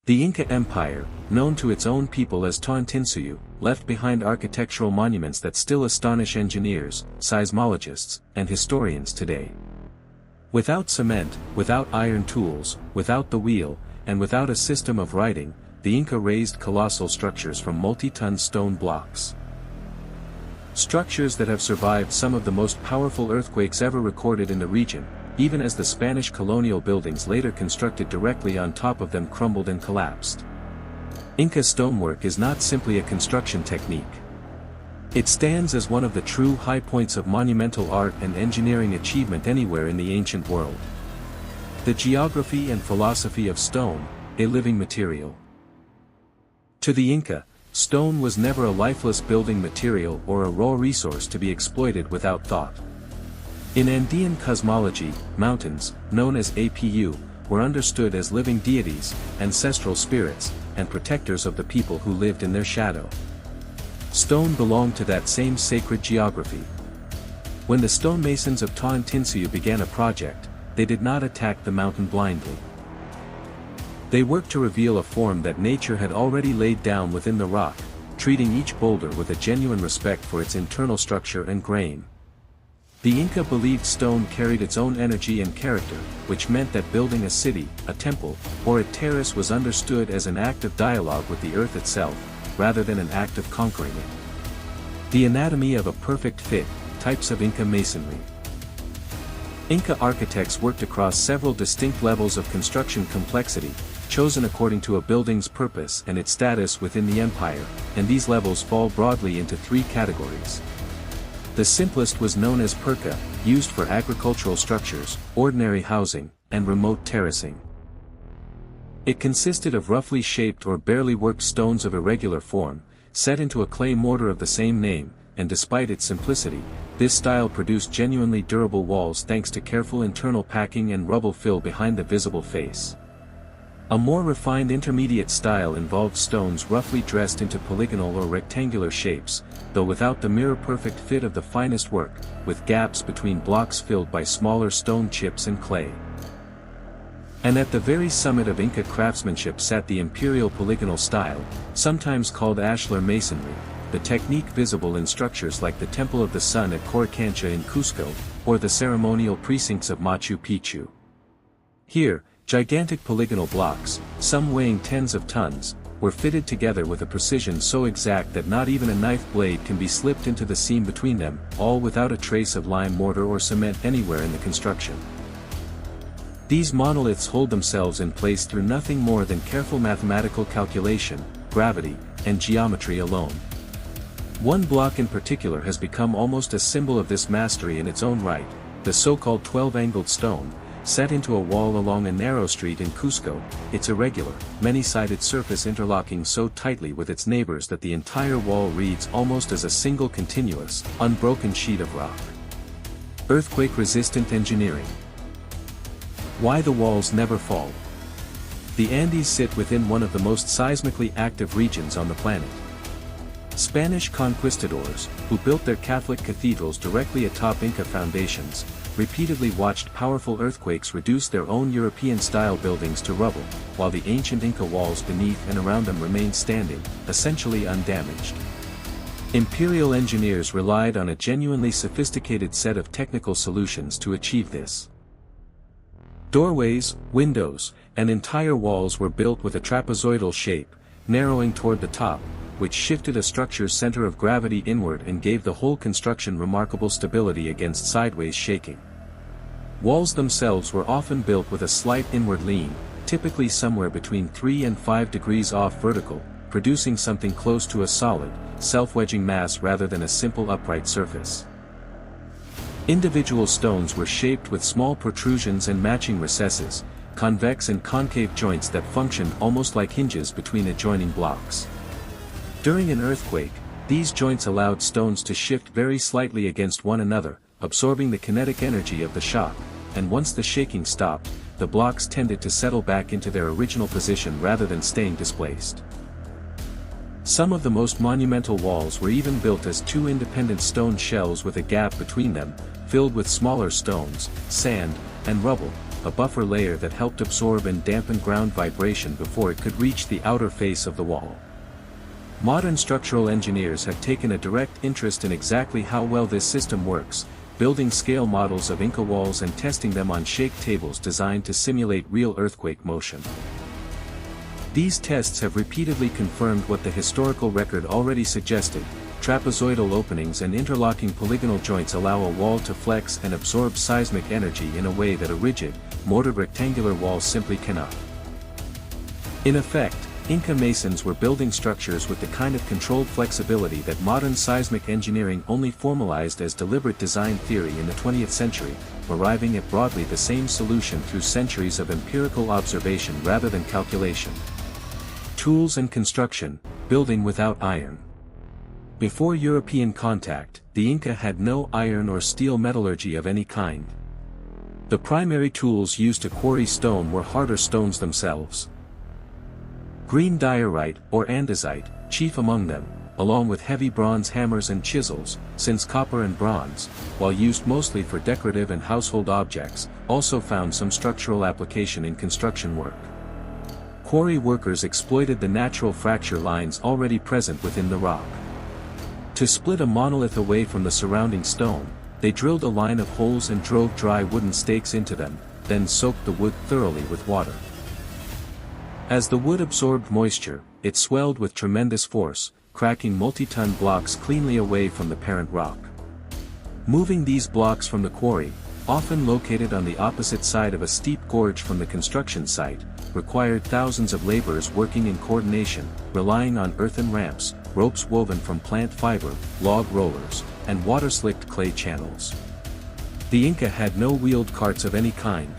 The Inca Empire, known to its own people as Tawantinsuyu, left behind architectural monuments that still astonish engineers, seismologists, and historians today. Without cement, without iron tools, without the wheel, and without a system of writing, the Inca raised colossal structures from multi-ton stone blocks. Structures that have survived some of the most powerful earthquakes ever recorded in the region, even as the Spanish colonial buildings later constructed directly on top of them crumbled and collapsed. Inca stonework is not simply a construction technique. It stands as one of the true high points of monumental art and engineering achievement anywhere in the ancient world. The geography and philosophy of stone, a living material. To the Inca, stone was never a lifeless building material or a raw resource to be exploited without thought. In Andean cosmology, mountains, known as Apu, were understood as living deities, ancestral spirits, and protectors of the people who lived in their shadow. Stone belonged to that same sacred geography. When the stonemasons of Tawantinsuyu began a project, they did not attack the mountain blindly. They worked to reveal a form that nature had already laid down within the rock, treating each boulder with a genuine respect for its internal structure and grain. The Inca believed stone carried its own energy and character, which meant that building a city, a temple, or a terrace was understood as an act of dialogue with the earth itself, rather than an act of conquering it. The anatomy of a perfect fit, types of Inca masonry. Inca architects worked across several distinct levels of construction complexity, chosen according to a building's purpose and its status within the empire, and these levels fall broadly into three categories. The simplest was known as pirca, used for agricultural structures, ordinary housing, and remote terracing. It consisted of roughly shaped or barely worked stones of irregular form, set into a clay mortar of the same name, and despite its simplicity, this style produced genuinely durable walls thanks to careful internal packing and rubble fill behind the visible face. A more refined intermediate style involved stones roughly dressed into polygonal or rectangular shapes, though without the mirror-perfect fit of the finest work, with gaps between blocks filled by smaller stone chips and clay. And at the very summit of Inca craftsmanship sat the imperial polygonal style, sometimes called ashlar masonry, the technique visible in structures like the Temple of the Sun at Coricancha in Cusco, or the ceremonial precincts of Machu Picchu. Here, gigantic polygonal blocks, some weighing tens of tons, were fitted together with a precision so exact that not even a knife blade can be slipped into the seam between them, all without a trace of lime mortar or cement anywhere in the construction. These monoliths hold themselves in place through nothing more than careful mathematical calculation, gravity, and geometry alone. One block in particular has become almost a symbol of this mastery in its own right, the so-called 12-angled stone, set into a wall along a narrow street in Cusco, its irregular, many-sided surface interlocking so tightly with its neighbors that the entire wall reads almost as a single continuous, unbroken sheet of rock. Earthquake-resistant engineering. Why the walls never fall. The Andes sit within one of the most seismically active regions on the planet. Spanish conquistadors, who built their Catholic cathedrals directly atop Inca foundations, repeatedly watched powerful earthquakes reduce their own European-style buildings to rubble, while the ancient Inca walls beneath and around them remained standing, essentially undamaged. Imperial engineers relied on a genuinely sophisticated set of technical solutions to achieve this. Doorways, windows, and entire walls were built with a trapezoidal shape, narrowing toward the top, which shifted a structure's center of gravity inward and gave the whole construction remarkable stability against sideways shaking. Walls themselves were often built with a slight inward lean, typically somewhere between 3 and 5 degrees off vertical, producing something close to a solid, self-wedging mass rather than a simple upright surface. Individual stones were shaped with small protrusions and matching recesses, convex and concave joints that functioned almost like hinges between adjoining blocks. During an earthquake, these joints allowed stones to shift very slightly against one another, absorbing the kinetic energy of the shock, and once the shaking stopped, the blocks tended to settle back into their original position rather than staying displaced. Some of the most monumental walls were even built as two independent stone shells with a gap between them, filled with smaller stones, sand, and rubble, a buffer layer that helped absorb and dampen ground vibration before it could reach the outer face of the wall. Modern structural engineers have taken a direct interest in exactly how well this system works, building scale models of Inca walls and testing them on shake tables designed to simulate real earthquake motion. These tests have repeatedly confirmed what the historical record already suggested: trapezoidal openings and interlocking polygonal joints allow a wall to flex and absorb seismic energy in a way that a rigid, mortared rectangular wall simply cannot. In effect, Inca masons were building structures with the kind of controlled flexibility that modern seismic engineering only formalized as deliberate design theory in the 20th century, arriving at broadly the same solution through centuries of empirical observation rather than calculation. Tools and construction: building without iron. Before European contact, the Inca had no iron or steel metallurgy of any kind. The primary tools used to quarry stone were harder stones themselves. Green diorite, or andesite, chief among them, along with heavy bronze hammers and chisels, since copper and bronze, while used mostly for decorative and household objects, also found some structural application in construction work. Quarry workers exploited the natural fracture lines already present within the rock. To split a monolith away from the surrounding stone, they drilled a line of holes and drove dry wooden stakes into them, then soaked the wood thoroughly with water. As the wood absorbed moisture, it swelled with tremendous force, cracking multi-ton blocks cleanly away from the parent rock. Moving these blocks from the quarry, often located on the opposite side of a steep gorge from the construction site, required thousands of laborers working in coordination, relying on earthen ramps, ropes woven from plant fiber, log rollers, and water-slicked clay channels. The Inca had no wheeled carts of any kind.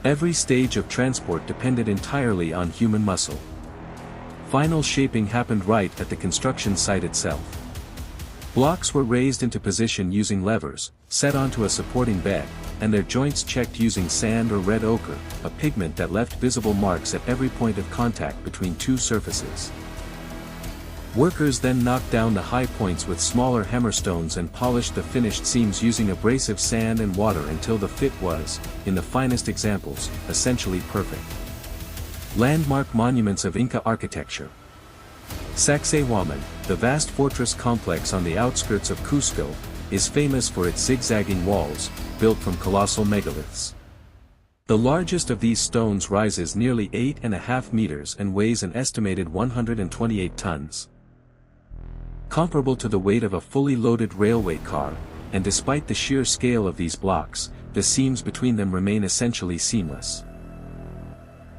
Every stage of transport depended entirely on human muscle. Final shaping happened right at the construction site itself. Blocks were raised into position using levers, set onto a supporting bed, and their joints checked using sand or red ochre, a pigment that left visible marks at every point of contact between two surfaces. Workers then knocked down the high points with smaller hammerstones and polished the finished seams using abrasive sand and water until the fit was, in the finest examples, essentially perfect. Landmark monuments of Inca architecture. Sacsayhuaman, the vast fortress complex on the outskirts of Cusco, is famous for its zigzagging walls, built from colossal megaliths. The largest of these stones rises nearly 8.5 meters and weighs an estimated 128 tons. Comparable to the weight of a fully loaded railway car, and despite the sheer scale of these blocks, the seams between them remain essentially seamless.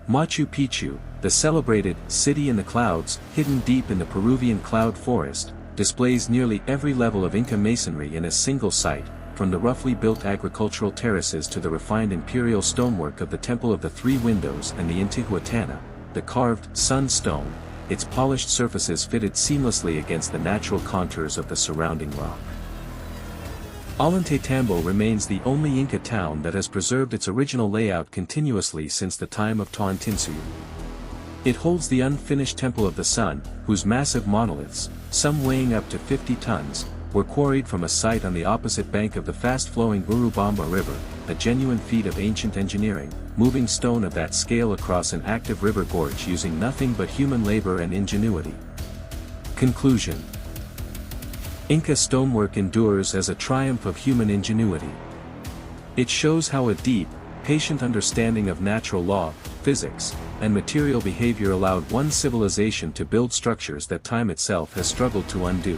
Machu Picchu, the celebrated city in the clouds, hidden deep in the Peruvian cloud forest, displays nearly every level of Inca masonry in a single site, from the roughly built agricultural terraces to the refined imperial stonework of the Temple of the Three Windows and the Intihuatana, the carved sunstone, its polished surfaces fitted seamlessly against the natural contours of the surrounding rock. Ollantaytambo remains the only Inca town that has preserved its original layout continuously since the time of Tawantinsuyu. It holds the unfinished Temple of the Sun, whose massive monoliths, some weighing up to 50 tons, were quarried from a site on the opposite bank of the fast-flowing Urubamba River, a genuine feat of ancient engineering, moving stone of that scale across an active river gorge using nothing but human labor and ingenuity. Conclusion. Inca stonework endures as a triumph of human ingenuity. It shows how a deep, patient understanding of natural law, physics, and material behavior allowed one civilization to build structures that time itself has struggled to undo.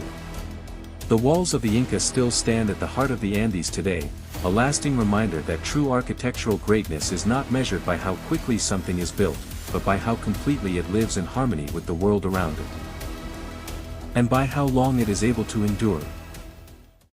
The walls of the Inca still stand at the heart of the Andes today, a lasting reminder that true architectural greatness is not measured by how quickly something is built, but by how completely it lives in harmony with the world around it. And by how long it is able to endure.